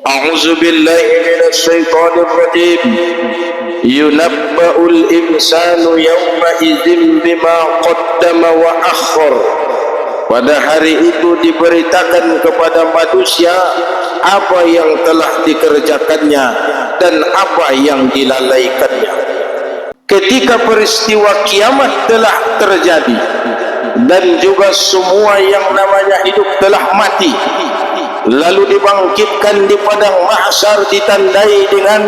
A'udzu billahi minasy syaithanir rajim. Yunabba'ul insanu yawma idzin bima qaddama wa akhkhar. Pada hari itu diberitakan kepada manusia apa yang telah dikerjakannya dan apa yang dilalaikannya. Ketika peristiwa kiamat telah terjadi dan juga semua yang namanya hidup telah mati, lalu dibangkitkan di padang mahsyar ditandai dengan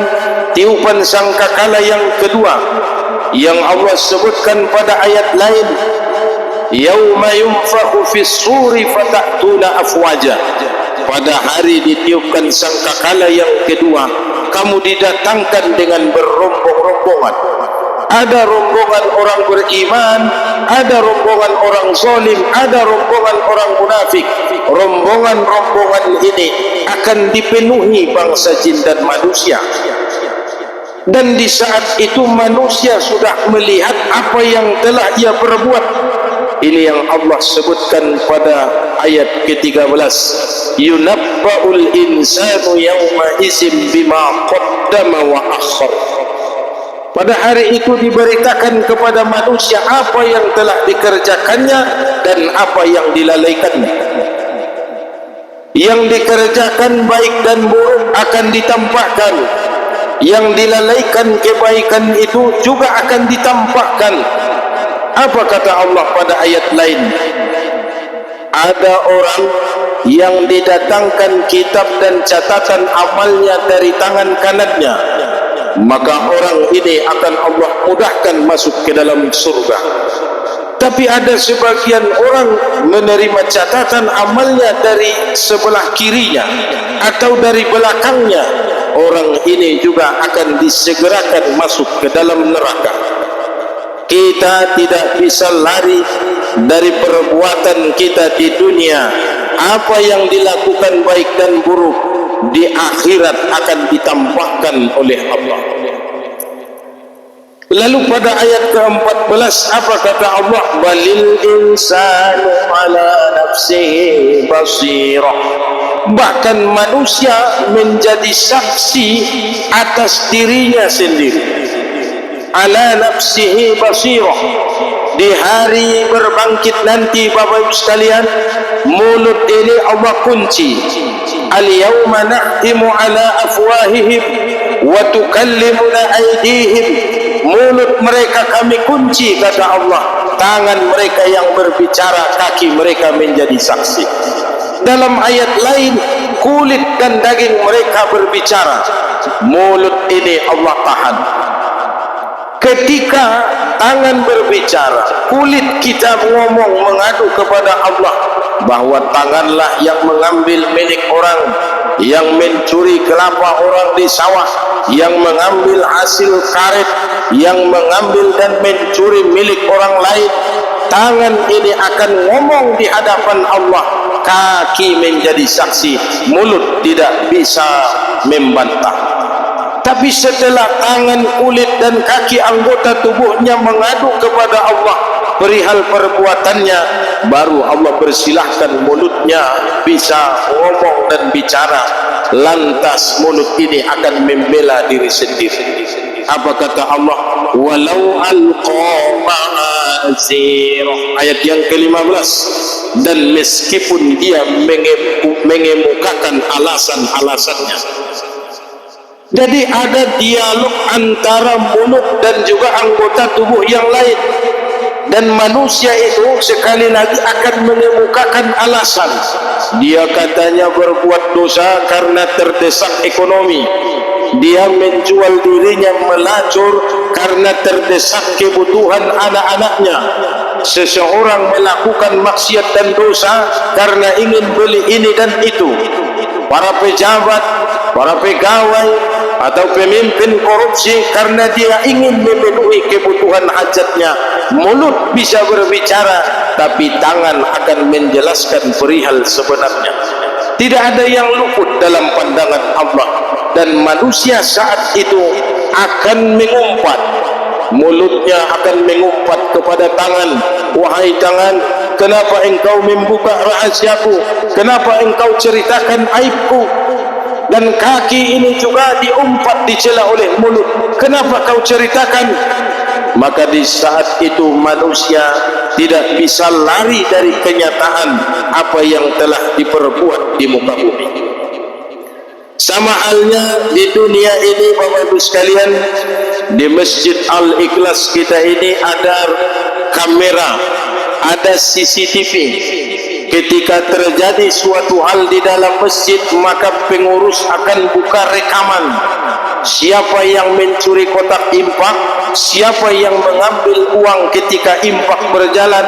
tiupan sangkakala yang kedua yang Allah sebutkan pada ayat lain, yauma yunfakhu fis suri fatatuna afwaja. Pada hari ditiupkan sangkakala yang kedua, kamu didatangkan dengan berrombong-rombongan. Ada rombongan orang beriman, ada rombongan orang zalim, ada rombongan orang munafik. Rombongan-rombongan ini akan dipenuhi bangsa jin dan manusia. Dan di saat itu manusia sudah melihat apa yang telah ia perbuat. Ini yang Allah sebutkan pada ayat ke-13. Yunabba'ul insanu yawma idzin bima qaddama wa akhkhar. Pada hari itu diberitakan kepada manusia apa yang telah dikerjakannya dan apa yang dilalaikannya. Yang dikerjakan baik dan buruk akan ditampakkan. Yang dilalaikan kebaikan itu juga akan ditampakkan. Apa kata Allah pada ayat lain? Ada orang yang didatangkan kitab dan catatan amalnya dari tangan kanannya, maka orang ini akan Allah mudahkan masuk ke dalam surga. Tapi ada sebagian orang menerima catatan amalnya dari sebelah kirinya atau dari belakangnya. Orang ini juga akan disegerakan masuk ke dalam neraka. Kita tidak bisa lari dari perbuatan kita di dunia. Apa yang dilakukan baik dan buruk di akhirat akan ditampakkan oleh Allah. Lalu pada ayat ke-14 apa kata Allah? Balil insanu ala nafsihi basirah. Bahkan manusia menjadi saksi atas dirinya sendiri. Ala nafsihi basirah. Di hari berbangkit nanti Bapak Ibu sekalian, mulut ini Allah kunci. Al-yawma nahtimu ala afwahihim wa tukallimuna aydihim. Mulut mereka kami kunci kata Allah, tangan mereka yang berbicara, kaki mereka menjadi saksi. Dalam ayat lain, kulit dan daging mereka berbicara, mulut ini Allah tahan. Ketika tangan berbicara, kulit kita ngomong mengadu kepada Allah bahwa tanganlah yang mengambil milik orang, yang mencuri kelapa orang di sawah, yang mengambil hasil karet, yang mengambil dan mencuri milik orang lain. Tangan ini akan ngomong di hadapan Allah, kaki menjadi saksi, mulut tidak bisa membantah. Tapi setelah tangan, kulit dan kaki anggota tubuhnya mengadu kepada Allah perihal perbuatannya, baru Allah persilahkan mulutnya bisa ngomong dan bicara. Lantas mulut ini akan membela diri sendiri. Apa kata Allah? Walau alqa ma'azirah. Ayat yang ke-15. Dan meskipun dia mengemukakan alasan-alasannya. Jadi ada dialog antara mulut dan juga anggota tubuh yang lain. Dan manusia itu sekali lagi akan mengemukakan alasan. Dia katanya berbuat dosa karena terdesak ekonomi. Dia menjual dirinya melacur karena terdesak kebutuhan anak-anaknya. Seseorang melakukan maksiat dan dosa karena ingin beli ini dan itu. Para pejabat, para pegawai atau pemimpin korupsi karena dia ingin memenuhi kebutuhan hajatnya. Mulut bisa berbicara, tapi tangan akan menjelaskan perihal sebenarnya. Tidak ada yang luput dalam pandangan Allah. Dan manusia saat itu akan mengumpat. Mulutnya akan mengumpat kepada tangan. Wahai tangan, kenapa engkau membuka rahasiaku? Kenapa engkau ceritakan aibku? dan kaki ini juga diumpat dicela oleh mulut. Kenapa kau ceritakan? Maka di saat itu manusia tidak bisa lari dari kenyataan apa yang telah diperbuat di muka bumi. Sama halnya di dunia ini, Bapak Ibu sekalian, di Masjid Al-Ikhlas kita ini ada kamera, ada CCTV. Ketika terjadi suatu hal di dalam masjid, maka pengurus akan buka rekaman. Siapa yang mencuri kotak infak, siapa yang mengambil uang ketika infak berjalan,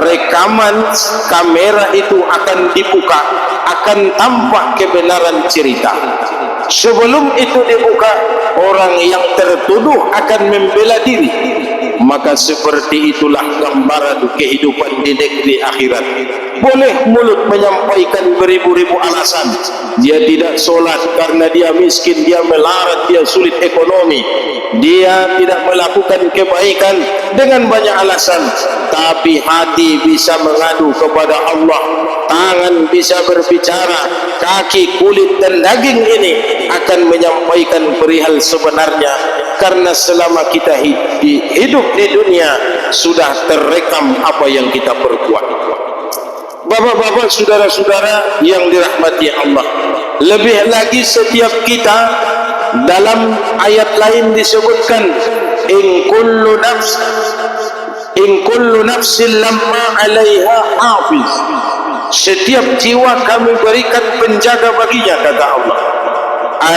rekaman kamera itu akan dibuka, akan tampak kebenaran cerita. Sebelum itu dibuka, orang yang tertuduh akan membela diri. Maka seperti itulah gambaran kehidupan di negeri akhirat. Boleh mulut menyampaikan beribu-ribu alasan. Dia tidak solat karena dia miskin, dia melarat, dia sulit ekonomi, dia tidak melakukan kebaikan dengan banyak alasan. Tapi hati bisa mengadu kepada Allah, tangan bisa berbicara, kaki, kulit dan daging ini akan menyampaikan perihal sebenarnya. Karena selama kita hidup di dunia sudah terekam apa yang kita perbuat. Bapak-bapak, saudara-saudara yang dirahmati Allah, lebih lagi setiap kita, dalam ayat lain disebutkan, in kullu nafsin lamma 'alaiha hafiz. Setiap jiwa kami berikan penjaga baginya, kata Allah.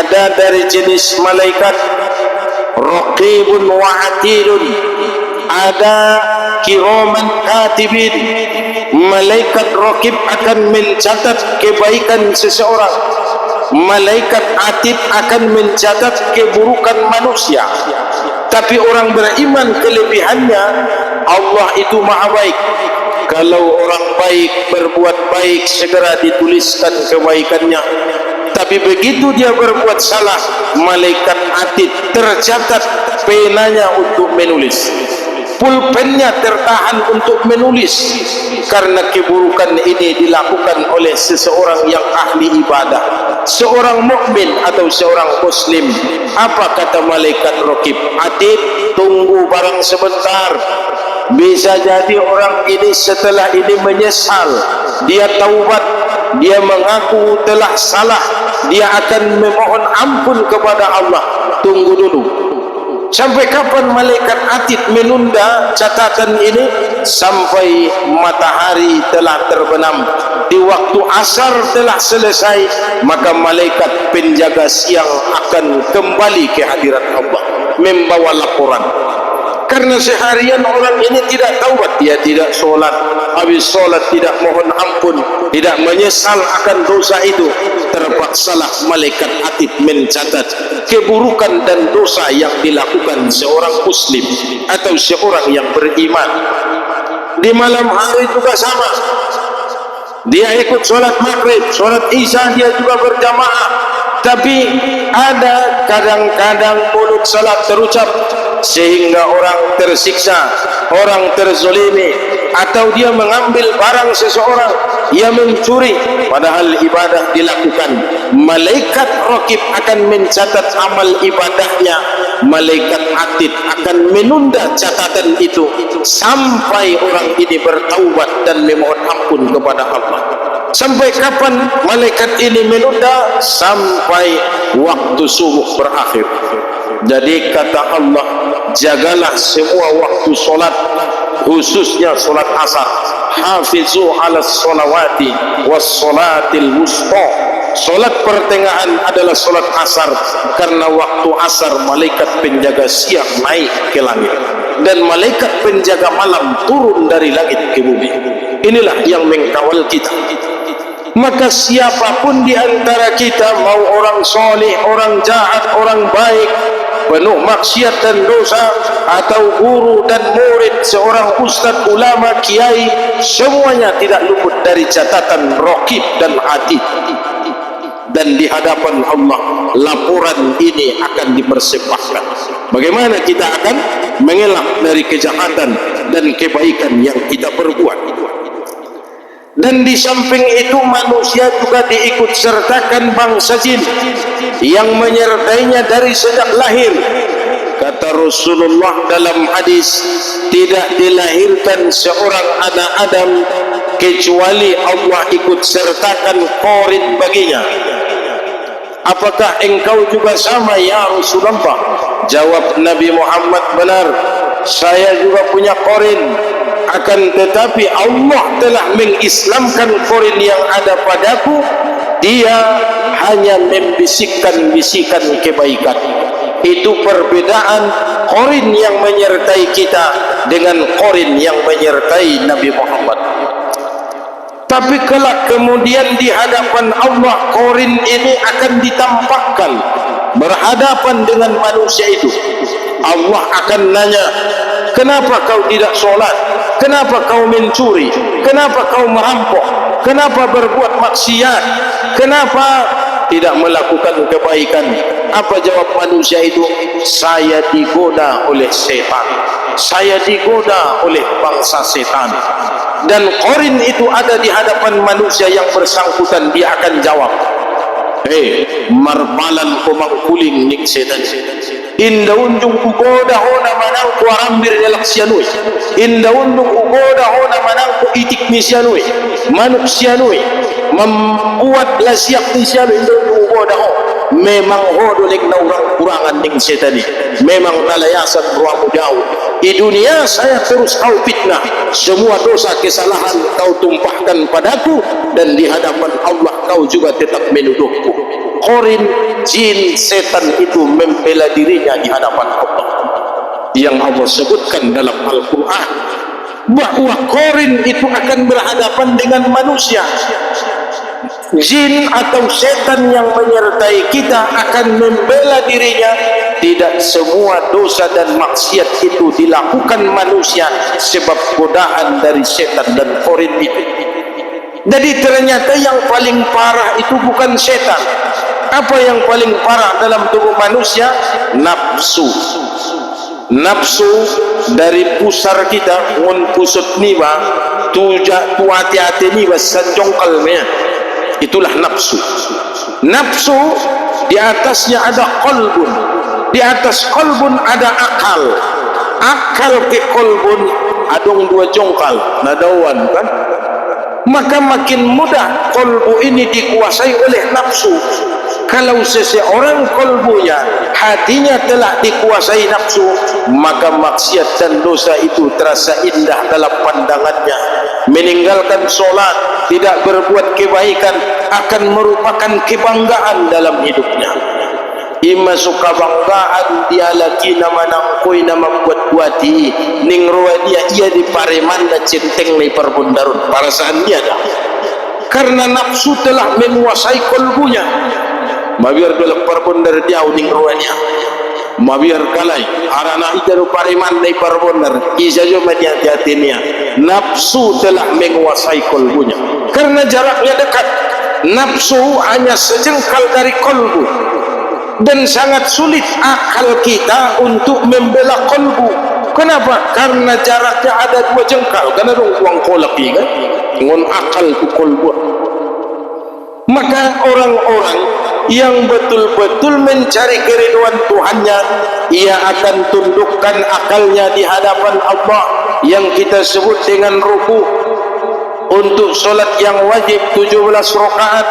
Ada dari jenis malaikat raqibun wa atidun, ada kiraman katibin. Malaikat raqib akan mencatat kebaikan seseorang, malaikat atid akan mencatat keburukan manusia. Tapi orang beriman kelebihannya, Allah itu maha baik. Kalau orang baik berbuat baik, segera dituliskan kebaikannya. Tapi begitu dia berbuat salah, malaikat atid tercatat penanya untuk menulis, pulpennya tertahan untuk menulis. Karena keburukan ini dilakukan oleh seseorang yang ahli ibadah, seorang mukmin atau seorang muslim. Apa kata malaikat raqib atid? Tunggu barang sebentar. Bisa jadi orang ini setelah ini menyesal, dia taubat, dia mengaku telah salah, dia akan memohon ampun kepada Allah. Tunggu dulu. Sampai kapan malaikat atid menunda catatan ini? Sampai matahari telah terbenam, di waktu asar telah selesai, maka malaikat penjaga siang akan kembali ke hadirat Allah membawa laporan. Karena seharian orang ini tidak taubat, dia tidak solat, habis solat tidak mohon ampun, tidak menyesal akan dosa itu, terpaksalah malaikat atid mencatat keburukan dan dosa yang dilakukan seorang muslim atau seorang yang beriman. Di malam hari juga sama, dia ikut solat maghrib, solat isya dia juga berjamaah. Tapi ada kadang-kadang mulut salah terucap sehingga orang tersiksa, orang terzolimi, atau dia mengambil barang seseorang, ia mencuri padahal ibadah dilakukan. Malaikat raqib akan mencatat amal ibadahnya, malaikat atid akan menunda catatan itu sampai orang ini bertaubat dan memohon ampun kepada Allah. Sampai kapan malaikat ini menunda? Sampai waktu subuh berakhir. Jadi kata Allah, jagalah semua waktu solat, khususnya solat asar. Hafizu ala sholawati was sholatil wusta. Solat pertengahan adalah solat asar, karena waktu asar malaikat penjaga siang naik ke langit dan malaikat penjaga malam turun dari langit ke bumi. Inilah yang mengkawal kita. Maka siapapun di antara kita, mau orang soleh, orang jahat, orang baik, penuh maksiat dan dosa, atau guru dan murid, seorang ustaz, ulama, kiai, semuanya tidak luput dari catatan raqib dan atid. Dan di hadapan Allah laporan ini akan dipersembahkan. Bagaimana kita akan mengelak dari kejahatan dan kebaikan yang kita perbuat. Dan di samping itu manusia juga diikut sertakan bangsa jin yang menyertainya dari sejak lahir. Kata Rasulullah dalam hadis, tidak dilahirkan seorang anak Adam kecuali Allah ikut sertakan korin baginya. Apakah engkau juga sama ya Rasulullah? Jawab Nabi Muhammad, benar, saya juga punya korin. Akan tetapi Allah telah mengislamkan korin yang ada padaku. Dia hanya membisikkan bisikan kebaikan. Itu perbedaan korin yang menyertai kita dengan korin yang menyertai Nabi Muhammad. Tapi kelak kemudian di hadapan Allah, korin ini akan ditampakkan berhadapan dengan manusia itu. Allah akan nanya, kenapa kau tidak sholat? Kenapa kau mencuri? Kenapa kau merampok? Kenapa berbuat maksiat? Kenapa tidak melakukan kebaikan? Apa jawab manusia itu? Saya digoda oleh setan, saya digoda oleh bangsa setan. Dan korin itu ada di hadapan manusia yang bersangkutan. Dia akan jawab, hei marbalan komang kuling ning setan, inda unjung ugoda hona manangku arambir nyalak sianui, inda unjung ugoda hona manangku itik ni sianui, manuk sianui, membuat lasiak ni sianui, inda unjung ugoda ho. Memang hodo lek na orang kurangan ning setan ni, memang nalayasan ruamu jauh. Di dunia saya terus kau fitnah, semua dosa kesalahan kau tumpahkan padaku, dan di hadapan Allah kau juga tetap menuduhku. Korin, jin, setan itu membela dirinya di hadapan Allah. Yang Allah sebutkan dalam Al-Quran bahwa korin itu akan berhadapan dengan manusia. Jin atau setan yang menyertai kita akan membela dirinya. Tidak semua dosa dan maksiat itu dilakukan manusia sebab godaan dari setan dan korin itu. Jadi ternyata yang paling parah itu bukan setan. Apa yang paling parah dalam tubuh manusia? Nafsu. Nafsu dari pusar kita, ngun pusut niba, tuati-ati niba sanjongkalnya. Itulah nafsu. Nafsu di atasnya ada qalbun, di atas qalbun ada akal. Akal ke qalbun adong dua jongkal, nadawan kan? Maka makin mudah qalbu ini dikuasai oleh nafsu. Kalau seseorang qalbunya, hatinya telah dikuasai nafsu, maka maksiat dan dosa itu terasa indah dalam pandangannya. Meninggalkan solat, tidak berbuat kebaikan akan merupakan kebanggaan dalam hidupnya. Ima suka banggaan dia lagi nama nangkoi nama buat-buati ning ruwa dia ia di pareman dan centeng ni perbundarun perasaan dia dah. Karena nafsu telah menguasai kolbunya. Mabiar dolak perbundar dia ning ruwa dia. Mabiar kalai arana ida di pareman ni perbundar isa jo media jatinya. Nafsu telah menguasai kolbunya. Karena jaraknya dekat. Nafsu hanya sejengkal dari kolbu. Dan sangat sulit akal kita untuk membela kolbu. Kenapa? Karena jaraknya ada dua jengkal. Karena dong uang kolak kan? Ngon akal tu kolbu. Maka orang-orang yang betul-betul mencari keriduan Tuhannya, ia akan tundukkan akalnya di hadapan Allah yang kita sebut dengan ruku. Untuk solat yang wajib 17 rakaat,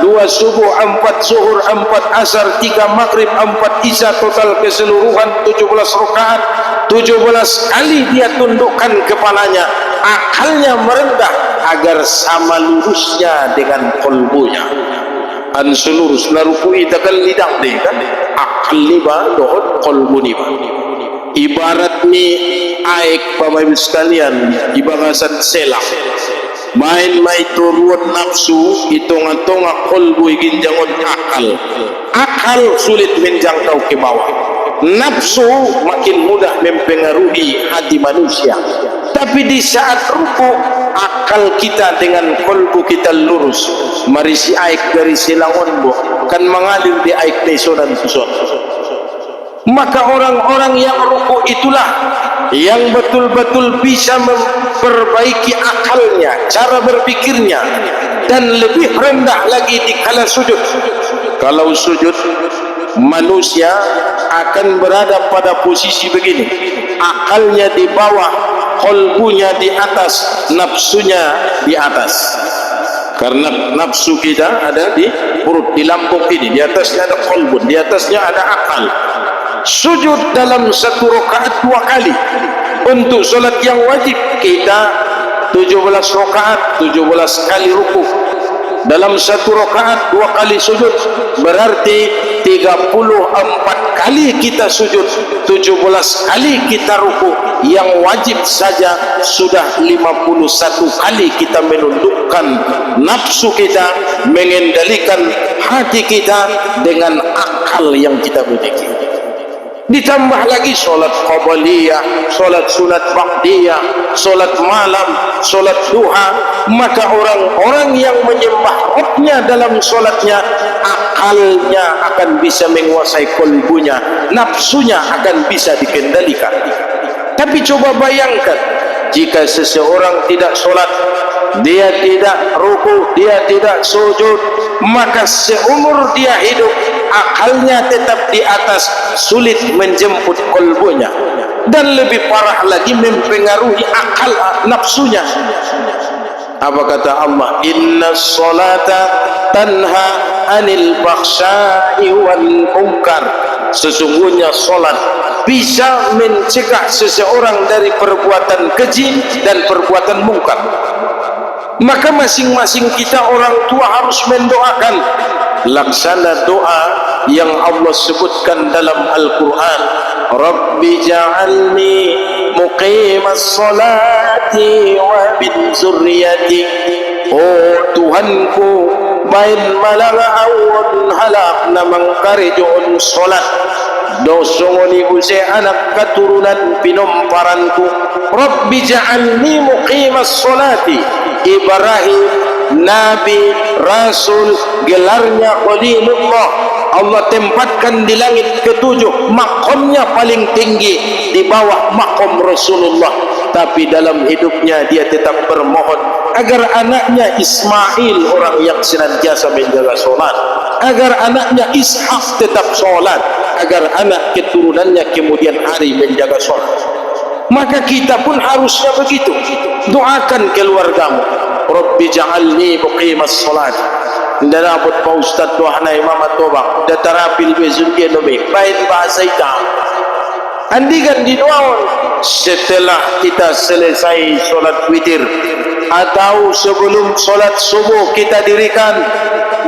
2 subuh, 4 zuhur, 4 asar, 3 maghrib, 4 isya, total keseluruhan 17 rakaat. 17 kali dia tundukkan kepalanya, akalnya merendah agar sama lurusnya dengan kolbunya. An selurus narukui takal lidang deh kan, akal liba dohot kolbu niba. Ibarat ni aik pemain sekalian di bahasan selang. Main turun nafsu hitung-hitung kolbu ingin jangan akal sulit menjangkau ke bawah. Nafsu makin mudah mempengaruhi hati manusia. Tapi di saat ruku, akal kita dengan kolbu kita lurus. Mari si aik dari silangon bu kan mengalir di aik desonan susun. Maka orang-orang yang ruku itulah yang betul-betul bisa memperbaiki akalnya, cara berpikirnya, dan lebih rendah lagi di kala sujud. Kalau sujud, manusia akan berada pada posisi begini, akalnya di bawah, qalbunya di atas, nafsunya di atas. Karena nafsu kita ada di perut, di lambung ini, di atasnya ada qalbun, di atasnya ada akal. Sujud dalam satu rakaat 2 kali. Untuk solat yang wajib kita 17 rakaat, 17 kali ruku. Dalam satu rakaat 2 kali sujud, berarti 34 kali kita sujud, 17 kali kita ruku. Yang wajib saja sudah 51 kali kita menundukkan nafsu kita, mengendalikan hati kita dengan akal yang kita miliki. Ditambah lagi solat qabliyah, solat sunat ba'diyah, solat malam, solat duha. Maka orang-orang yang menyembah Rabbnya dalam solatnya, akalnya akan bisa menguasai kolbunya, nafsunya akan bisa dikendalikan. Tapi coba bayangkan, jika seseorang tidak solat, dia tidak ruku, dia tidak sujud, maka seumur dia hidup akalnya tetap di atas, sulit menjemput kolbunya, dan lebih parah lagi mempengaruhi akal nafsunya. Apa kata Allah? Inna salata tanha anil bakhsya'i wal munkar. Sesungguhnya solat bisa mencegah seseorang dari perbuatan keji dan perbuatan mungkar. Maka masing-masing kita orang tua harus mendoakan, laksana doa yang Allah sebutkan dalam Al-Quran. Rabbi ja'alni muqimas salati wa bin zurriyati. Oh Tuhanku, bain malanga awon halak namang karijoon solat, dosongoni use anak keturunan pinomparanku. Rabbi ja'alni muqimas salati. Ibrahim, Nabi, Rasul, gelarnya Khalilullah. Allah tempatkan di langit ketujuh, makomnya paling tinggi di bawah makom Rasulullah. Tapi dalam hidupnya dia tetap bermohon agar anaknya Ismail, orang yang senantiasa menjaga solat, agar anaknya Ishak tetap solat, agar anak keturunannya kemudian hari menjaga solat. Maka kita pun harusnya begitu. Doakan keluargamu. Rabbi ja'alni muqimas salat. Ndana bot pa ustad doa na imam atobak da tarapil bezun dia nomi bain bahasa hitam. Andikan di doa setelah kita selesai solat witir atau sebelum solat subuh, kita dirikan,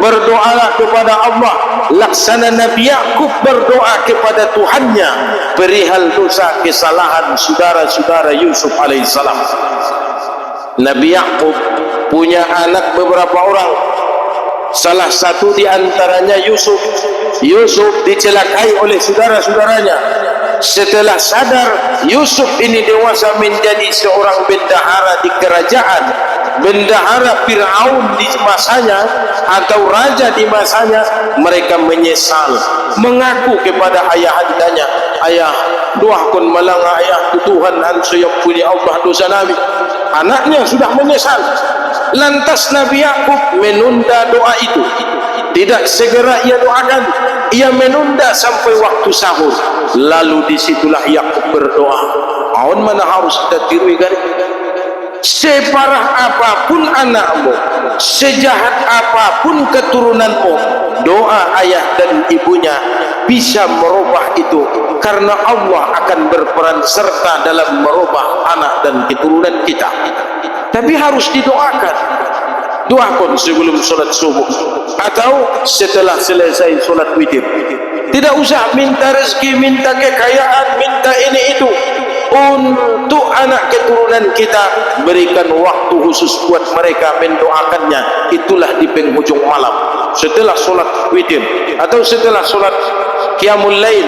berdoalah kepada Allah. Laksana Nabi Yakub berdoa kepada Tuhannya perihal dosa kesalahan saudara-saudara Yusuf alaihissalam. Nabi Yakub punya anak beberapa orang, salah satu di antaranya Yusuf. Yusuf dicelakai oleh saudara-saudaranya. Setelah sadar Yusuf ini dewasa menjadi seorang bendahara di kerajaan, bendahara Fir'aun di masanya atau raja di masanya, mereka menyesal, mengaku kepada ayahandanya, ayah, doakan malanga ayah Tuhan hansu yang punya Allah dosa Nabi. Anaknya sudah menyesal. Lantas Nabi Yakub menunda doa itu, tidak segera ia doakan, ia menunda sampai waktu sahur. Lalu disitulah Yakub berdoa. Aun mana harus kita tiru kan? Separah apapun anakmu, sejahat apapun keturunanmu, doa ayah dan ibunya bisa merubah itu, karena Allah akan berperan serta dalam merubah anak dan keturunan kita. Tapi harus didoakan. Doakan sebelum solat subuh atau setelah selesai solat witir. Tidak usah minta rezeki, minta kekayaan, minta ini itu. Untuk anak keturunan kita, berikan waktu khusus buat mereka mendoakannya. Itulah di penghujung malam, setelah solat witir atau setelah solat qiyamul lail,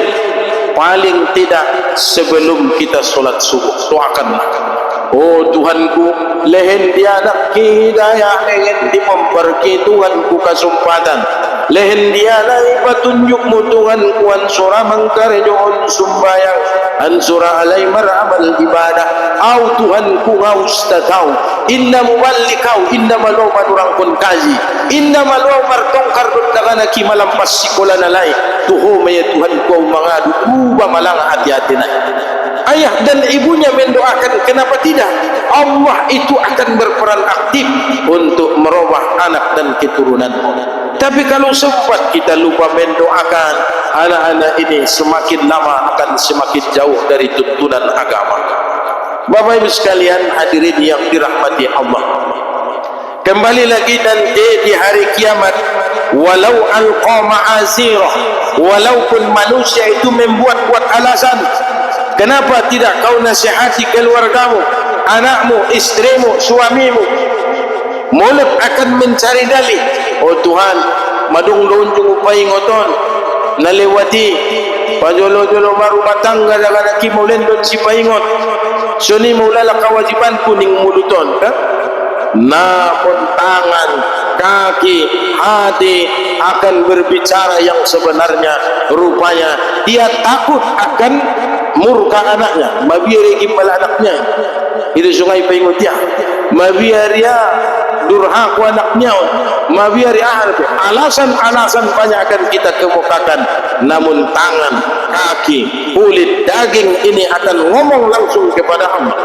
paling tidak sebelum kita solat subuh. Doakanlah. Oh Tuhanku, lehen dia nak hidayah, lehen di memperki Tuhanku kesempatan, lehen dia lai petunjukmu Tuhanku, ansura mengkarjohon sumbayang, ansura alai meramal ibadah. Au Tuhanku ngau statau, inna muballikau, inna malau manurang pun kaji, inna malau martongkar bertagana ki malampas sikola nalai. Tuho maya Tuhanku mengadu, ubah malang hati-hati nai. Ayah dan ibunya mendoakan, kenapa tidak? Allah itu akan berperan aktif untuk merubah anak dan keturunan. Tapi kalau sempat kita lupa mendoakan, anak-anak ini semakin lama akan semakin jauh dari tuntunan agama. Bapak Ibu sekalian hadirin yang dirahmati Allah, kembali lagi nanti di hari kiamat, walau alqa ma'azirah, walaupun manusia itu membuat-buat alasan, kenapa tidak kau nasihati keluargamu, anakmu, istrimu, suamimu? Mulut akan mencari dalih. Oh Tuhan, madung daun jung upai ngoton, nalewati pajolo-jolo marumah tangga dengan aki mulen don si paingot. Suni mulala kewajiban kuning muluton, kan? Namun tangan, kaki, hati akan berbicara yang sebenarnya. Rupanya dia takut akan murka anaknya, mabiari gimbal anaknya. Itu sungai pengut dia, mabiari dia durhaku anaknya, mabiari alasan-alasan banyak akan kita kemukakan. Namun tangan, kaki, kulit, daging ini akan ngomong langsung kepada Allah.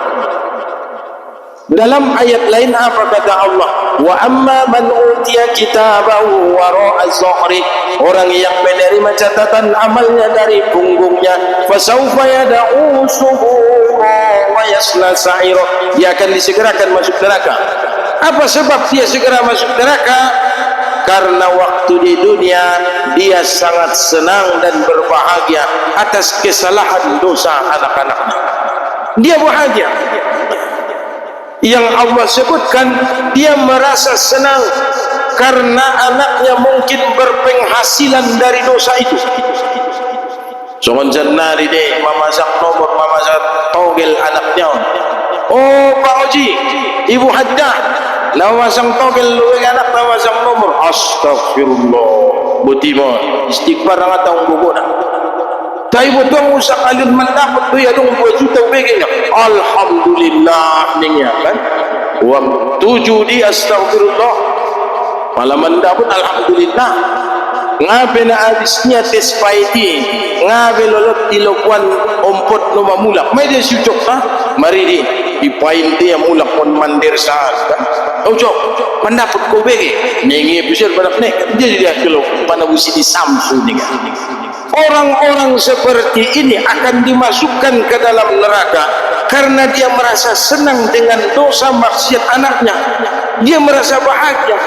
Dalam ayat lain apa kata Allah? Wa amma man utiya kitabahu wara'a zuhri, orang yang menerima catatan amalnya dari punggungnya, fasawfa yad'u subura wa yasla sa'ira, dia akan disegerakan masuk neraka. Apa sebab dia segera masuk neraka? Karena waktu di dunia dia sangat senang dan berbahagia atas kesalahan dosa anak-anaknya. Dia bahagia. Yang Allah sebutkan, dia merasa senang karena anaknya mungkin berpenghasilan dari dosa itu. Songon jannari deh, mamasak nomor, mamasak togel anaknya. Oh Pak Oji, Ibu Haddah, namasang togel luweng anak, namasang nomor. Astagfirullah, butimon istighfar ang atang bubuna. Tayo butong usak alun mandapot to yadong 2 juta ubegin. Alhamdulillah niya kan. Wag 7 di astagfirullah. Malaman dapot alhamdulillah. Ngabe na adisnya tes paiti, ngabe lolot tilokuan ompot no mamulak. May dia sujok ha? Mari di ipain dia mulak pon mandir saat. Ojok pandapot ko bege. Nengi bisir badak nek. Dia jadi kalau panabusi di Samsu ni kan. Orang-orang seperti ini akan dimasukkan ke dalam neraka karena dia merasa senang dengan dosa maksiat anaknya. Dia merasa bahagia.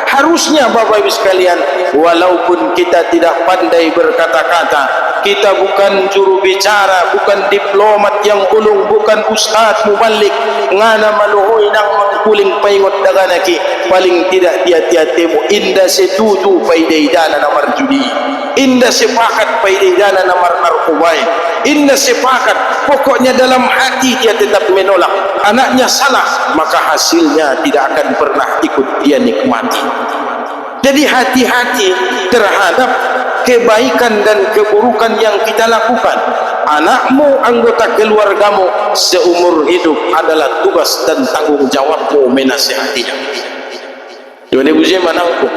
Harusnya Bapak Ibu sekalian, walaupun kita tidak pandai berkata-kata, kita bukan juru bicara, bukan diplomat yang ulung, bukan ustaz mubalik, ngana maluhoy nang mangkuling paingot daganaki, paling tidak tiat-tiatemu inda setuju paidaidana na marjudi, inda sepakat paidaidana na narkobai, inda sepakat, pokoknya dalam hati dia tetap menolak anaknya salah, maka hasilnya tidak akan pernah ikut dia nikmati. Jadi hati-hati terhadap kebaikan dan keburukan yang kita lakukan. Anakmu, anggota keluargamu seumur hidup adalah tugas dan tanggung jawabmu menasihatinya. Jadi bukan manangku,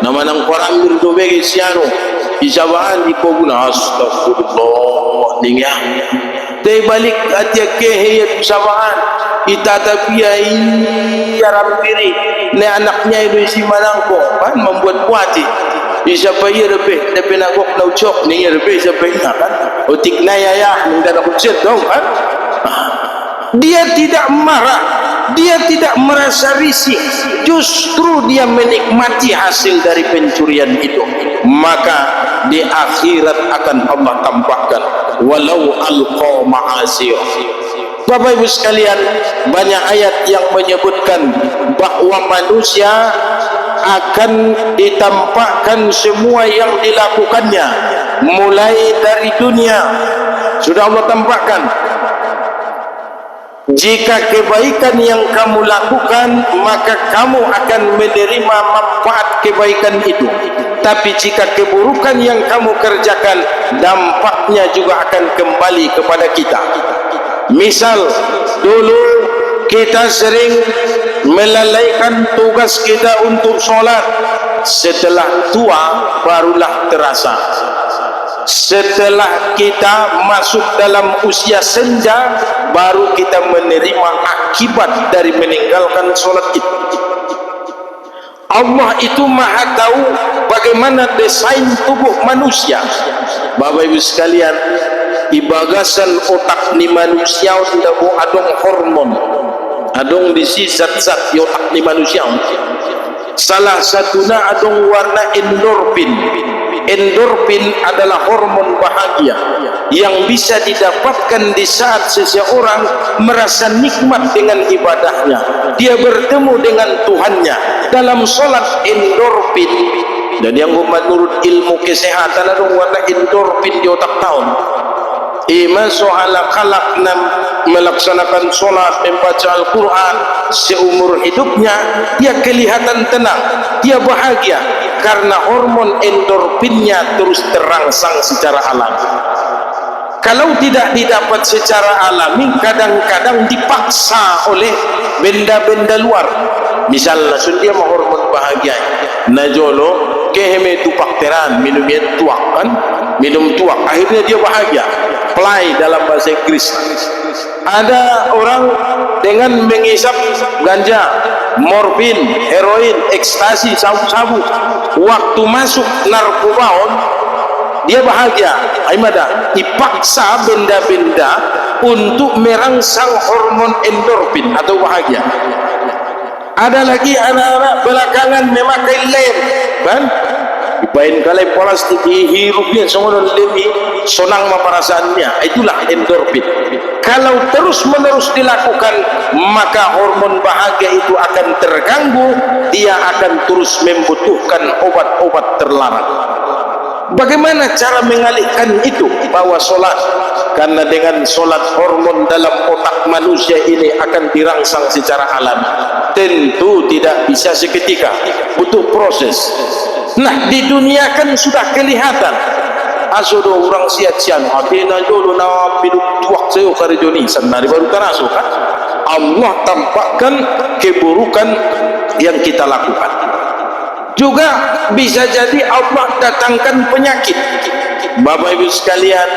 nama nang korambir tu bagi siano, isabaan di koguna astagfirullah ninga. Tapi balik hati kehiyat isabaan, itatapiai yarampiri, ne anaknya itu isi manangko, kan membuat puati. Bisa bayar lebih, tapi nak gok lau cok ni lebih sampai nak kan. Otik naya ya, minta nak ucap dong kan. Dia tidak marah, dia tidak merasa risih, justru dia menikmati hasil dari pencurian itu. Maka di akhirat akan Allah tampakkan walau alqa ma'asir. Bapak Ibu sekalian, banyak ayat yang menyebutkan bahwa manusia akan ditampakkan semua yang dilakukannya mulai dari dunia. Sudah Allah tampakkan. Jika kebaikan yang kamu lakukan, maka kamu akan menerima manfaat kebaikan itu. Tapi jika keburukan yang kamu kerjakan, dampaknya juga akan kembali kepada kita. Misal, dulu kita sering melalaikan tugas kita untuk sholat. Setelah tua, barulah terasa. Setelah kita masuk dalam usia senja, baru kita menerima akibat dari meninggalkan solat itu. Allah itu maha tahu bagaimana desain tubuh manusia. Bapak ibu sekalian, di bagasan otak ni manusia sudah adong hormon, adong bisi zat-zat di otak ni manusia. Salah satunya adong warna endorfin. Endorfin adalah hormon bahagia yang bisa didapatkan di saat seseorang merasa nikmat dengan ibadahnya. Dia bertemu dengan Tuhannya. Dalam solat endorfin, dan yang menurut ilmu kesehatan ada warna endorfin di otak tahun. Iman sohala kalak melaksanakan solat, membaca Al-Quran seumur hidupnya, dia kelihatan tenang, dia bahagia karena hormon endorfinnya terus terangsang secara alami. Kalau tidak didapat secara alami, kadang-kadang dipaksa oleh benda-benda luar. Misalnya dia mau hormon bahagia, najolo keheme tupak teran, minum tuak kan, minum tuak, akhirnya dia bahagia. Play dalam bahasa Inggris. Ada orang dengan mengisap ganja, morfin, heroin, ekstasi, sabu-sabu, waktu masuk narkobaon dia bahagia. Aimada dipaksa benda-benda untuk merangsang hormon endorfin atau bahagia. Ada lagi anak-anak belakangan memakai lem, kan? Dipain kalai plastik dihirupnya semua lebih sonang perasaannya. Itulah endorfin. Kalau terus menerus dilakukan, maka hormon bahagia itu akan terganggu. Dia akan terus membutuhkan obat-obat terlarang. Bagaimana cara mengalihkan itu? Bahwa solat, karena dengan solat hormon dalam otak manusia ini akan dirangsang secara alami. Tentu tidak bisa seketika, butuh proses. Nah, di dunia kan sudah kelihatan. Asodo orang siat-sian, adena jolo na minum tuak sayo karejoni sanari baru teraso kan. Allah tampakkan keburukan yang kita lakukan. Juga bisa jadi Allah datangkan penyakit. Bapak ibu sekalian,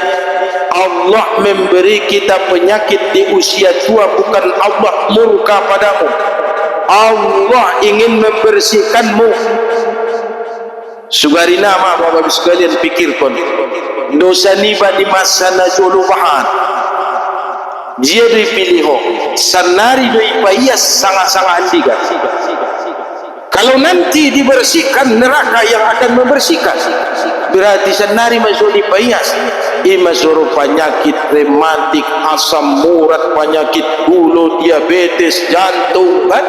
Allah memberi kita penyakit di usia tua bukan Allah murka padamu. Allah ingin membersihkanmu. Sugari nama Bapak ibu sekalian pikirkan, dosa niba di masa najolo bahan dia dipilih sanari doi payas sangat-sangat andiga. Kalau nanti dibersihkan, neraka yang akan membersihkan. Berarti sanari masuk di payas masuk penyakit rematik, asam urat, penyakit gula, diabetes, jantung kan.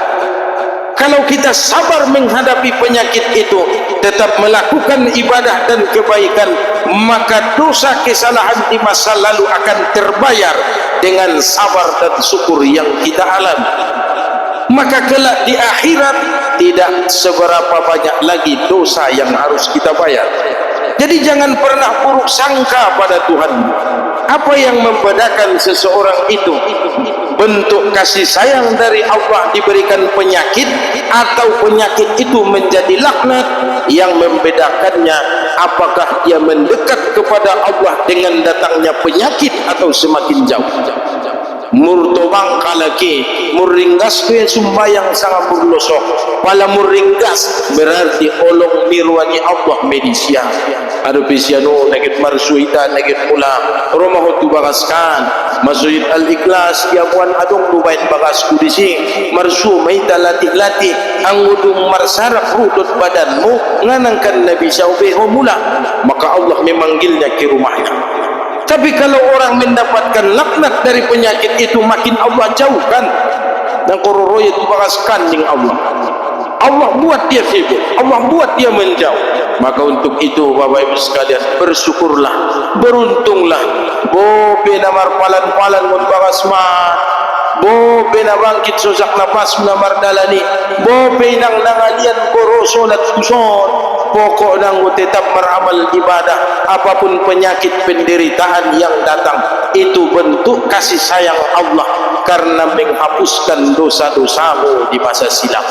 Kalau kita sabar menghadapi penyakit itu, tetap melakukan ibadah dan kebaikan, maka dosa kesalahan di masa lalu akan terbayar dengan sabar dan syukur yang kita alami. Maka kelak di akhirat tidak seberapa banyak lagi dosa yang harus kita bayar. Jadi jangan pernah buruk sangka pada Tuhan. Apa yang membedakan seseorang itu? Bentuk kasih sayang dari Allah diberikan penyakit, atau penyakit itu menjadi laknat. Yang membedakannya, apakah dia mendekat kepada Allah dengan datangnya penyakit atau semakin jauh. Murtobang kalaki muringgas ke sumbayang sangat berlosok pala muringgas berarti olong mirwani Allah medisia ada pisiano nagit marsuita nagit mula rumah tu bagaskan masjid al-ikhlas tiapuan adong lubain bagas kudisi marsu maita latih-latih angudung marsarak rudut badanmu nganangkan nabi syaubeho mula, maka Allah memanggilnya ke rumahnya. Tapi kalau orang mendapatkan laknat dari penyakit itu, makin Allah jauhkan. Dan kororo itu bakas kanding Allah. Allah buat dia sibuk, Allah buat dia menjauh. Maka untuk itu Bapak Ibu sekalian, bersyukurlah, beruntunglah. Bobe namar palan-palan mun bakas mat bo pinabangkit susak napas namar dalani, bo pinang nangalian koro solat kuson, pokok nang tetap meramal ibadah. Apapun penyakit penderitaan yang datang, itu bentuk kasih sayang Allah karena menghapuskan dosa-dosamu di masa silam.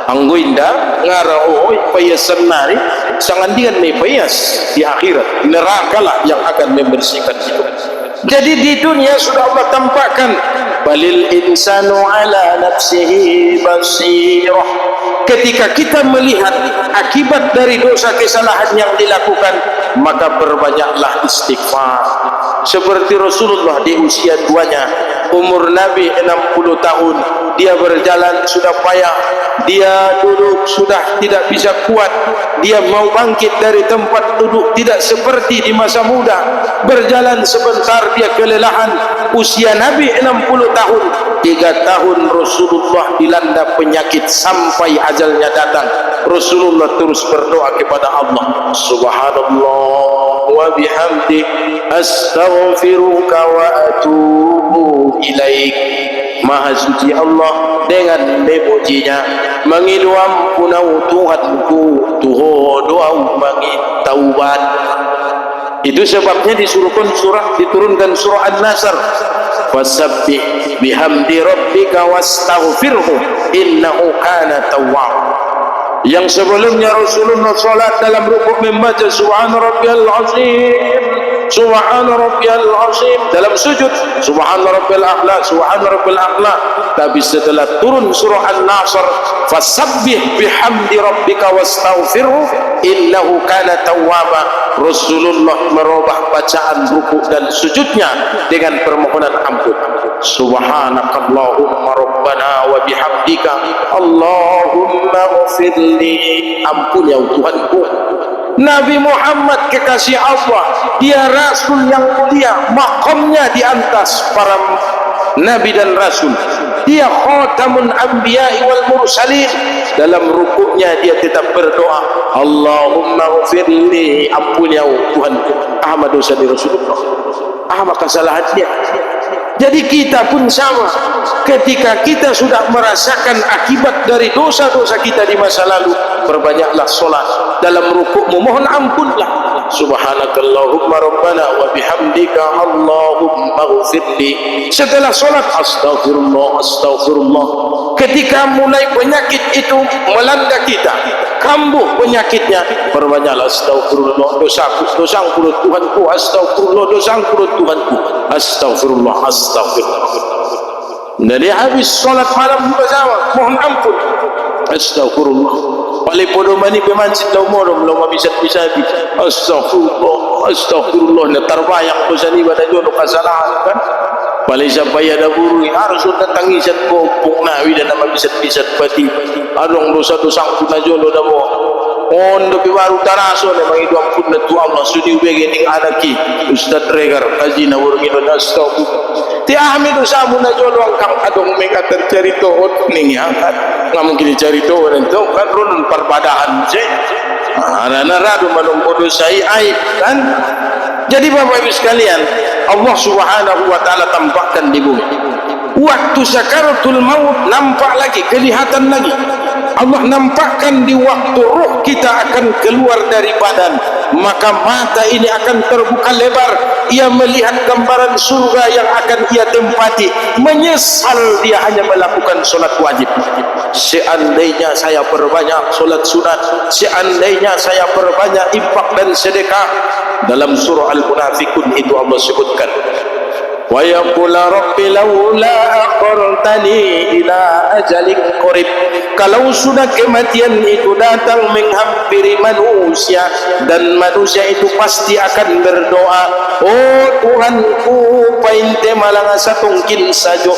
Anggo indah ngarao payasan nari sangan dian may payas di akhirat, nerakalah yang akan membersihkan hidup. Jadi di dunia sudah Allah tampakkan, balil insanu ala nafsihi basirah. Ketika kita melihat akibat dari dosa kesalahan yang dilakukan, maka berbanyaklah istighfar. Seperti Rasulullah di usia tuanya, umur Nabi 60 tahun, dia berjalan sudah payah, dia duduk sudah tidak bisa kuat, dia mau bangkit dari tempat duduk tidak seperti di masa muda, berjalan sebentar dia kelelahan. Usia Nabi 60 tahun, 3 tahun Rasulullah dilanda penyakit sampai ajalnya datang. Rasulullah terus berdoa kepada Allah, subhanallah wa bihamdi astaghfiruka wa atubu ilaik. Maha suci Allah dengan memujinya, mengilu ampunau Tuhanku, tuho doa bagi taubat. Itu sebabnya diturunkan surah An-Nasr, fasabbih bihamdi rabbika wastaghfirhu innahu kana tawwab. Yang sebelumnya Rasulullah salat dalam rukuk membaca subhana rabbiyal azim, subhana rabbiyal azim, dalam sujud subhana rabbiyal a'la, subhana rabbiyal a'la. Tapi setelah turun surah An-Nasr, fasabbih bihamdi rabbika wastaghfirhu innahu kana tawwaba, Rasulullah merubah bacaan rukuk dan sujudnya dengan permohonan ampun. Subhanakallahumma rabbana wa bihamdika Allahumma ghfirli, ampun ya Tuhanku. Nabi Muhammad kekasih Allah, dia Rasul yang mulia, makamnya di atas para Nabi dan Rasul. Dia khatamun anbiya'i wal mursalin. Dalam rukuknya dia tetap berdoa, Allahumma ghfirli, ampun ya Tuhanku. Ahmad dosa di Rasulullah, ahmad kesalahan dia. Jadi kita pun sama, ketika kita sudah merasakan akibat dari dosa-dosa kita di masa lalu, perbanyaklah solat, dalam rukukmu mohon ampunlah, subhanakallahumma rabbana wa bihamdika Allahumma ghfirli. Setelah solat astaghfirullah, astaghfirullah. Ketika mulai penyakit itu melanda kita, kambuh penyakitnya, perbanyaklah astaghfirullah, dosaku, dosaku Tuhanku, astaghfirullah, dosaku Tuhanku, astaghfirullah, astaghfirullah. Dari habis solat malam juga sama, mohon ampun, astaghfirullah. Paling podo mani pemancit lau morom lau mabisat-bisat, astaghfirullah, astaghfirullah. Terbayang dosa ni pada jodoh kesalahan kan. Paling sampai ada buru harus datangi sat kopong nawi dan nama bisat-bisat pati. Adong dosa-dosa kuna jolo damo. On dopi baru taraso ne mangi dua pun tu Allah sudi begening anaki Ustaz Regar kazina urgino nastaku. Ti ahmi dosa muna jolo angkang adong mega tercerito hot ning ya. Ngamun kini cerito ento kan runun perbadahan je. Ana radu manungko dosa ai kan. Jadi Bapak Ibu sekalian, Allah Subhanahu wa taala tampakkan di bumi. Waktu sakaratul maut nampak lagi, kelihatan lagi. Allah nampakkan di waktu roh kita akan keluar dari badan, maka mata ini akan terbuka lebar. Ia melihat gambaran surga yang akan ia tempati. Menyesal dia hanya melakukan solat wajib. Seandainya saya perbanyak solat sunat, seandainya saya perbanyak infak dan sedekah. Dalam surah Al-Munafiqun itu Allah sebutkan, wa yaqula rabbi laula aqartani ila ajalin qarib. Kalau sudah kematian itu datang menghampiri manusia, dan manusia itu pasti akan berdoa, oh Tuhanku, painte malanga sa tungkin sajo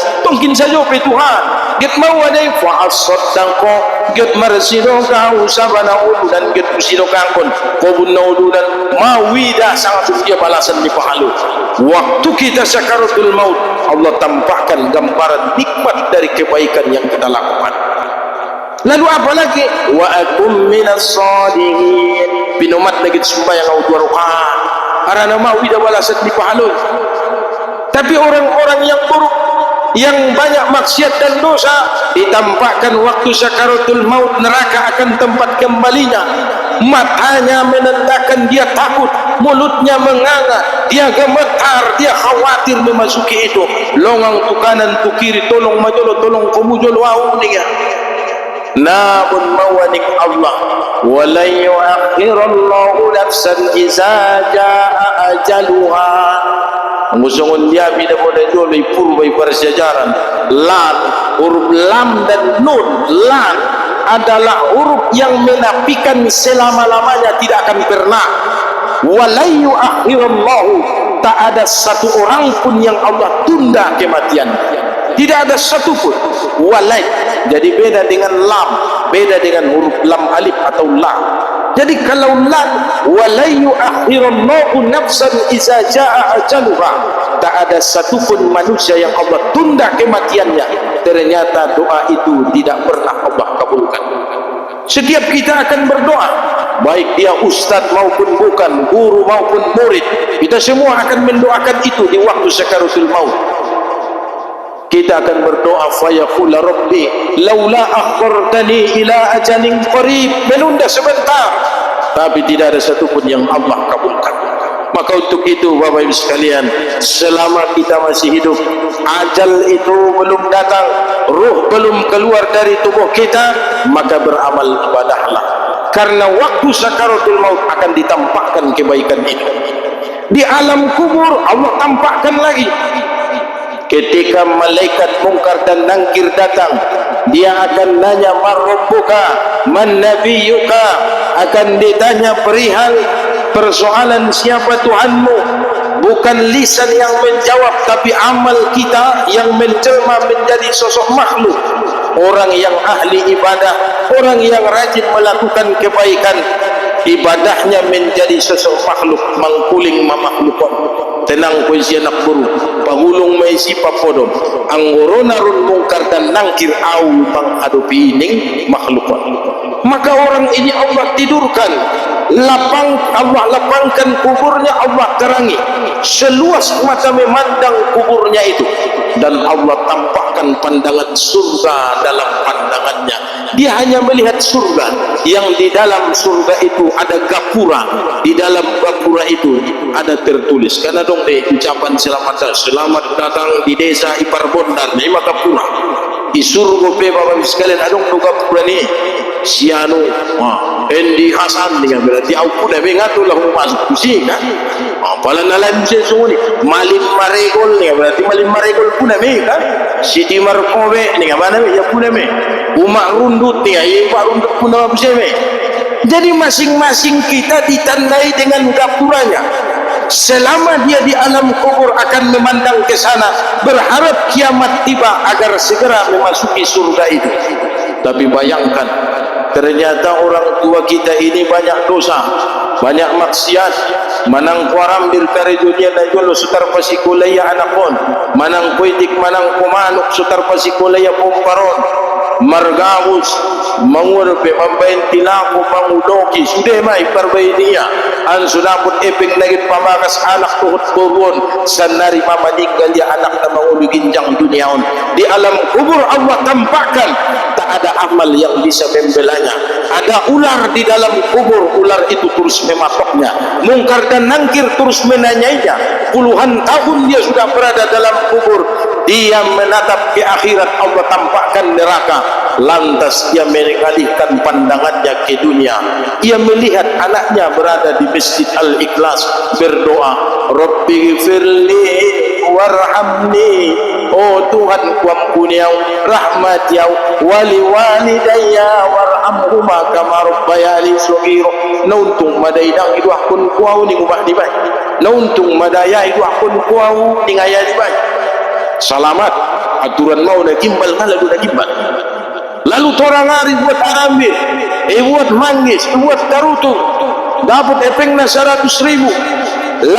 pe Tuhan, get mau adai fa asaddaqo, get marsido ka usabana udan, get usido kangkon ko bunna udan mawida sangat dia balasan di pahalu. Waktu kita sakaratul maut, Allah tampakkan gambaran nikmat dari kebaikan yang kita lakukan. Lalu apa lagi? Wa akum minas salihin, binomat lagi sembahyang au dua rakaat. Arana mau ida balasan di pahalun. Tapi orang-orang yang buruk yang banyak maksiat dan dosa, ditampakkan waktu sakaratul maut neraka akan tempat kembalinya. Matanya menandakan dia takut, mulutnya menganga, dia gemetar, dia khawatir memasuki itu. Longang tu kanan tu kiri, tolong majolo, tolong komujolo au ni. Namun mawanik Allah, walan yuakhirallahu nafsan iza jaa ajaluha. Musungun dia bila boleh jual purba bersejaran. Lan, huruf lam dan nun. Lan adalah huruf yang menafikan selama-lamanya, tidak akan pernah. Walan yuakhirallahu, tak ada satu orang pun yang Allah tunda kematian. Tidak ada satu pun. Walai, jadi beda dengan lam, beda dengan huruf lam alif atau la. Jadi kalau lam, walai yuakhirallahu nafsan iza jaa ajaluha, tak ada satu pun manusia yang Allah tunda kematiannya. Ternyata doa itu tidak pernah Allah kabulkan. Setiap kita akan berdoa, baik dia ustaz maupun bukan, guru maupun murid, kita semua akan mendoakan itu di waktu sakaratul maut. Kita akan berdoa, fayaqul rabbi laula akhartani ila ajalin qarib, menunda sebentar, tapi tidak ada satu pun yang Allah kabulkan. Maka untuk itu Bapak Ibu sekalian, selama kita masih hidup, ajal itu belum datang, ruh belum keluar dari tubuh kita, maka beramal ibadahlah, karena waktu sakaratul maut akan ditampakkan kebaikan itu. Di alam kubur Allah tampakkan lagi. Ketika malaikat mungkar dan nangkir datang, dia akan nanya man rabbuka, man nabiyuka, akan ditanya perihal persoalan siapa Tuhanmu. Bukan lisan yang menjawab, tapi amal kita yang menjelma menjadi sosok makhluk. Orang yang ahli ibadah, orang yang rajin melakukan kebaikan, ibadahnya menjadi sosok makhluk, mangkuling mamakhlukon. Tenang puisi anak buru, pahulung maisi papodon, anggoro narun mungkar dan nangkir au menghadapi ining makhlukon. Maka orang ini Allah tidurkan, Allah lapangkan kuburnya, Allah terangi seluas mata memandang kuburnya itu, dan Allah tampakkan pandangan surga dalam pandangannya. Dia hanya melihat surga, yang di dalam surga itu ada gapura, di dalam gapura itu ada tertulis, karena dong deh ucapan selamat datang di desa Ipar Bondar, ini maka gapura di surga pe Bapak sekalian, adong do gapura ni sianu Endi Hasan dengan berarti aku dah mengaturlah masuk kusina. Apalan alam sesungguhnya Malin Maregol ni berarti Malin Maregol pun kan. Siti Markowe ni mana ya pun Umak Rundut ni ya Umak Rundut pun apa sih. Jadi masing-masing kita ditandai dengan gapuranya. Selama dia di alam kubur akan memandang ke sana, berharap kiamat tiba agar segera memasuki surga itu. Tapi bayangkan, ternyata orang tua kita ini banyak dosa, banyak maksiat. Manang kuaram dirkari dunia na jolo sutar pasikulaya anakon, manang puitik manang kumanuk sutar pasikulaya pomparon, margawus mangurpe mambain tilaku mangudoki sudah mai perbainia an sunaput eping nagit pamakas anak tuhut turun sanari mama tinggal dia anak na mangulu ginjang duniaon. Di alam kubur Allah tampakkan tak ada amal yang bisa membelanya. Ada ular di dalam kubur, ular itu terus mematoknya, mungkar dan nangkir terus menanyainya. Puluhan tahun dia sudah berada dalam kubur, dia menatap ke akhirat, Allah tampakkan neraka. Lantas dia mengalihkan pandangannya ke dunia, ia melihat anaknya berada di Masjid Al-Ikhlas berdoa, Rabbi gfirli warhamni, oh Tuhan kuampuni au rahmat ya wali walidayya warhamhuma kama rabbayani shaghira. Nauntung madaidang itu akun kuau ni ubah di bai, nauntung madaya itu akun kuau ni ngaya di bai. Salamat aturan mau nak gimbal kan lalu nak gimbal. Lalu torang hari buat ambil, buat manggis, buat karutu, dapat efeknya 100.000, 80.000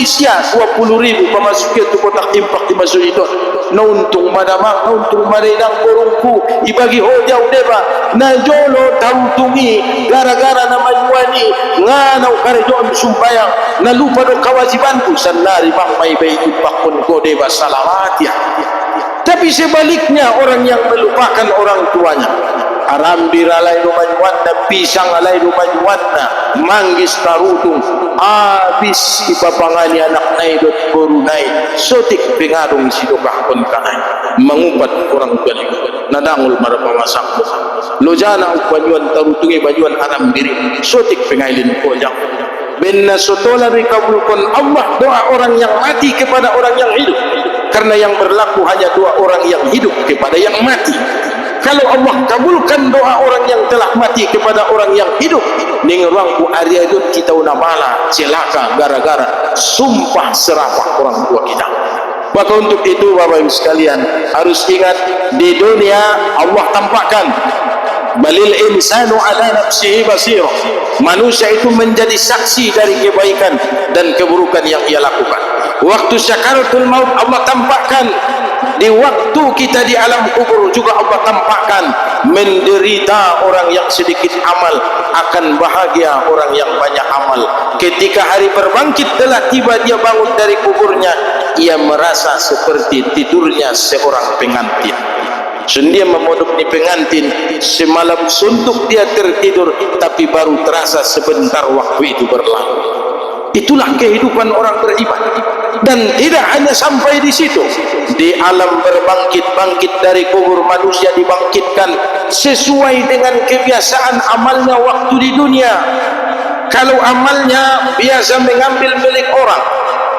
isya, 20.000 pemasukan tu kotak impak di masuk itu. Nauntung madamak, nauntung madinang korungku, ibagi hojau deba, na jolo tarutungi, gara-gara nama juani, nganau karejo ambil sumpayang, na lupa do kewajibanku sannari mamai bayi bakun kode basalawat ya. Tapi sebaliknya orang yang melupakan orang tuanya, aram diralai rumanyuanna, pisang alai rumanyuanna, manggis tarutung, habis ipapangani anak naidot korunai, sotik pengarung sidokahkon kanai, mengupat orang tuanya, nadangul marapamasak lojana upanyuan tarutungi banyuan aram diri, sotik pengailin kojang. Benna sotola dikabulkan Allah doa orang yang mati kepada orang yang hidup, karena yang berlaku hanya doa orang yang hidup kepada yang mati. Kalau Allah kabulkan doa orang yang telah mati kepada orang yang hidup, ning ruangku area itu kita unamala celaka gara-gara sumpah serapah orang tua kita. Maka untuk itu Bapak Ibu sekalian harus ingat, di dunia Allah tampakkan balil insanu ala nafsihi basira, manusia itu menjadi saksi dari kebaikan dan keburukan yang ia lakukan. Waktu syakaratul maut Allah tampakkan, di waktu kita di alam kubur juga Allah tampakkan, menderita orang yang sedikit amal akan bahagia orang yang banyak amal. Ketika hari berbangkit telah tiba, dia bangun dari kuburnya, ia merasa seperti tidurnya seorang pengantin. Sendia memodok di pengantin, semalam suntuk dia tertidur, tapi baru terasa sebentar waktu itu berlalu. Itulah kehidupan orang beriman. Dan tidak hanya sampai di situ, di alam berbangkit dari kubur manusia dibangkitkan sesuai dengan kebiasaan amalnya waktu di dunia. Kalau amalnya biasa mengambil milik orang,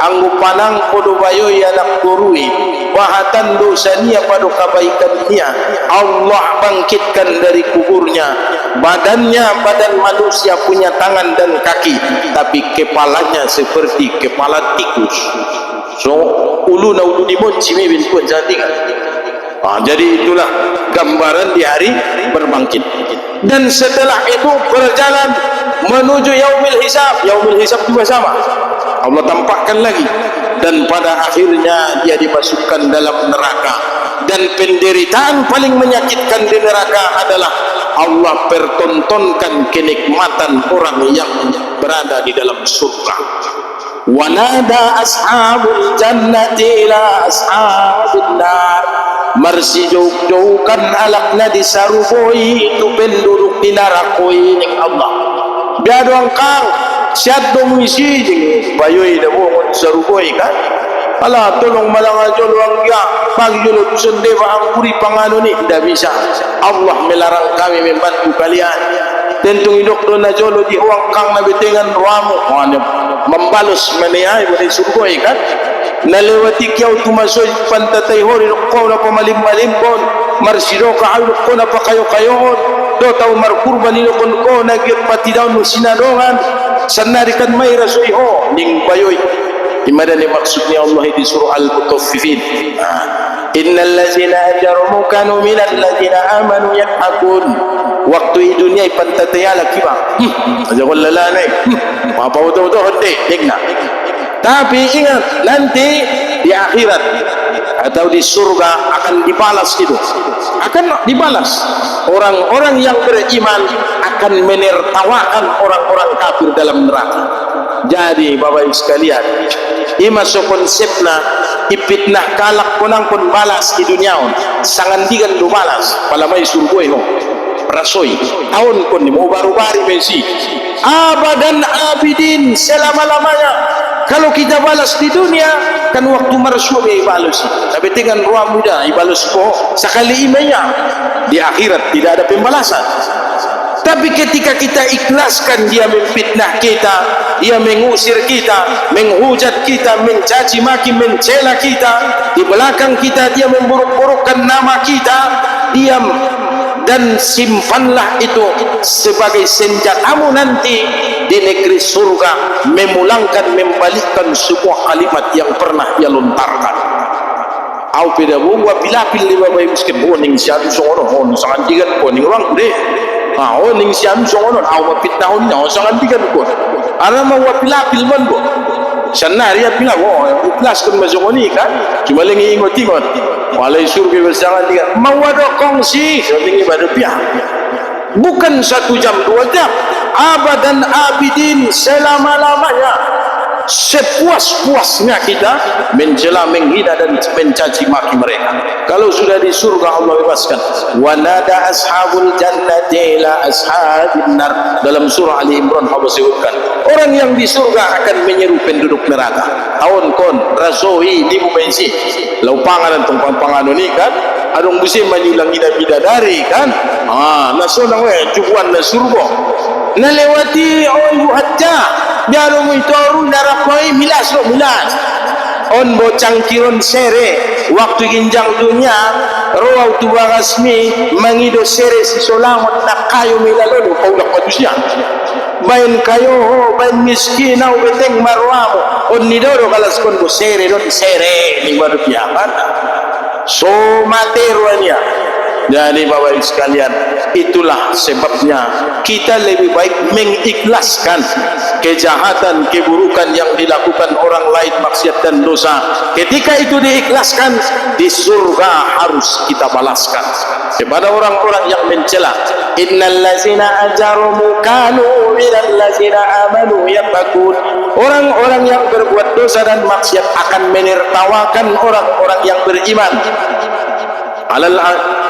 anggu panang podo bayo anak kurui bahatan dosanya pada kebaikannya, Allah bangkitkan dari kuburnya, badannya badan manusia, punya tangan dan kaki, tapi kepalanya seperti kepala tikus. So ulu na ulu dimon cimi bin pun jantingan. Jadi itulah gambaran di hari berbangkit. Dan setelah itu berjalan menuju yaumil hisab. Yaumil hisab juga sama, Allah tampakkan lagi, dan pada akhirnya dia dimasukkan dalam neraka. Dan penderitaan paling menyakitkan di neraka adalah Allah pertontonkan kenikmatan orang yang berada di dalam surga. Wanada ashabul jannati ila ashabin nar, marsi jauh-jauhkan alakna disaruboi itu penduduk di narakoi ning Allah. Biado angkang siat domisi jing bayoy na mo saruboi kan. Ala tolong malang jolo angya pagi jolo sende ba ang puri pangano ni tidak bisa. Allah melarang kami membantu kalian. Tentung idok do na jolo di uang kang na bitengan ruamu membalos maniay boleh surgoi kan. Nalewati kiau tumasoy pantatay hori ko na pamalim-malim kon marsido ka ayo ko na pakayo-kayon do taw markurban ni ko na gipati daw no sinadongan sanarikan may rasoy ho ning bayoy. Imada ni maksudnya Allah di surah Al-Mutaffifin, innal ladzina ajramu kanu minal ladzina amanu yadhakun. Waktu di dunia pantatayala kiba aja wallalane apa betul-betul hande degna. Tapi ingat, nanti di akhirat atau di surga akan dibalas itu, akan dibalas. Orang-orang yang beriman akan menertawakan orang-orang kafir dalam neraka. Jadi Bapak Ibu sekalian, ima so konsepna ipitnah kalak konang pun balas di dunia on, sangandigan do balas palamay surgoi ho rasoy tahun pun mau baru-bari besi abadan abidin selama-lamanya. Kalau kita balas di dunia kan waktu marsuh ibalos, tapi dengan ruang muda ibalos ko sekali imenya, di akhirat tidak ada pembalasan. Tapi ketika kita ikhlaskan dia memfitnah kita, dia mengusir kita, menghujat kita, mencaci maki, mencela kita, di belakang kita dia memburuk-burukkan nama kita, diam dan simpanlah itu sebagai senjatamu nanti di negeri surga, memulangkan, membalikkan sebuah kalimat yang pernah ia lontarkan. Au peda buwa pilapil di Bapak Ibu sekalian, boning siadu songono, on sangat digan boning orang deh. Ning siam songonon aw mapitnahon niya sangan bigan ko ara mo wapilapil man ko sanna riya pila ko ikhlas kun mazongoni kan cuma lengi ingot-ingot walay surga bersangan digan mawado kongsi so tinggi pada pihak bukan 1 jam 2 jam abadan abidin selama-lamanya. sepuas-puasnya kita mencela, menghina dan mencaci maki mereka. Kalau sudah di surga Allah bebaskan. Wanada ashabul jannati ila ashabin nar. Dalam surah Ali Imran Allah sebutkan orang yang di surga akan menyeru penduduk neraka. Aon kon rasoi di bumensi. Lau panganan tong pangan ni kan adong busi manyulang ida bidadari kan. Nasonang we cukuan na surga. Nalewati ibu hatta biaro mo ito arun darakoi milas on bocang kiron sere waktu ginjang dunia roau tu bagasmi mangido sere si solangot na kayo milalolo paulak manusia bain kayo bain miskin au beteng marwamo on nidoro kalas kon bo sere don sere ni baru piapan so materuannya. Jadi Bapak Ibu sekalian, itulah sebabnya kita lebih baik mengikhlaskan kejahatan, keburukan yang dilakukan orang lain, maksiat dan dosa. Ketika itu diikhlaskan, di surga harus kita balaskan kepada orang-orang yang mencela. Innal ladzina ajramu kanu minal ladzina amanu yabakun. Orang-orang yang berbuat dosa dan maksiat akan menertawakan orang-orang yang beriman. Alal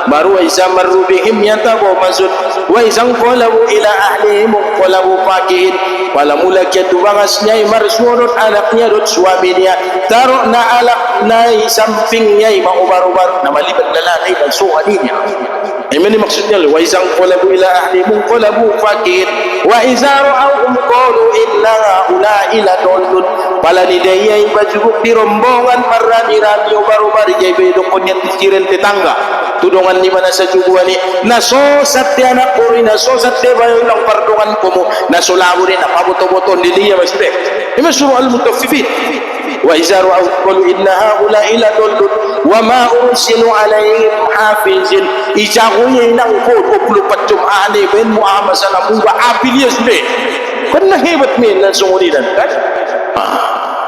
baru iza marru bihim yatabu masud wa izan qalabu ila ahlihim qalabu fakihin wala mulakiyatu bangasnya marsunut anaknya dot suaminya tarona alakna sampingnya mau baru-baru nama libat lalaki dan suaminya. Ini maksudnya wa izan qalabu ila ahlihim qalabu fakihin wa iza ra'awhum qalu inna ula'i ladallun pala ni dayai baju di rombongan marami-rami baru-baru jai bedokon yang diciren tetangga tudongan ni mana sajubuan ni nasosat dia anak kuri nasosat dia bayo lang pardongan ko mo nasolabu rin napaboto-boton diliya masde ini surah al-mutaffifin wa izaru qalu inna haula ila dallun wa ma ursilu alaihim hafizin ijahuye nang ko 24 jum ahli ben muhammad sallallahu alaihi wasallam kan hebat min nasuridan kan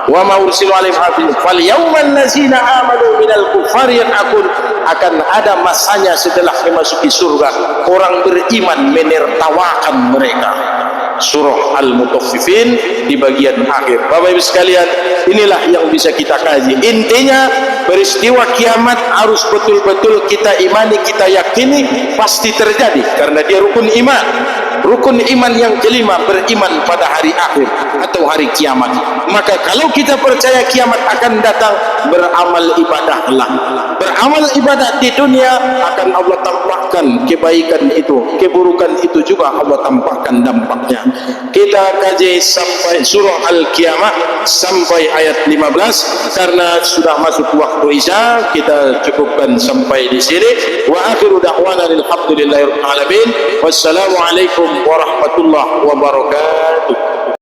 wa ma ursilu alaihim hafizin fal yawmal ladzina amanu minal kuffari akan ada masanya setelah memasuki surga orang beriman menertawakan mereka. Surah Al-Mutaffifin di bagian akhir. Bapak Ibu sekalian, inilah yang bisa kita kaji. Intinya peristiwa kiamat harus betul-betul kita imani, kita yakini pasti terjadi karena dia rukun iman. Rukun iman yang kelima, beriman pada hari akhir atau hari kiamat. Maka kalau kita percaya kiamat akan datang, beramal ibadahlah. Beramal ibadah di dunia akan Allah tampakkan kebaikan itu, keburukan itu juga Allah tampakkan dampaknya. Kita kaji sampai surah Al-Qiyamah sampai ayat 15 karena sudah masuk waktu Isya, kita cukupkan sampai di sini. Wa akhiru da'wana alhamdulillahirabbil alamin. Wassalamualaikum warahmatullahi wabarakatuh.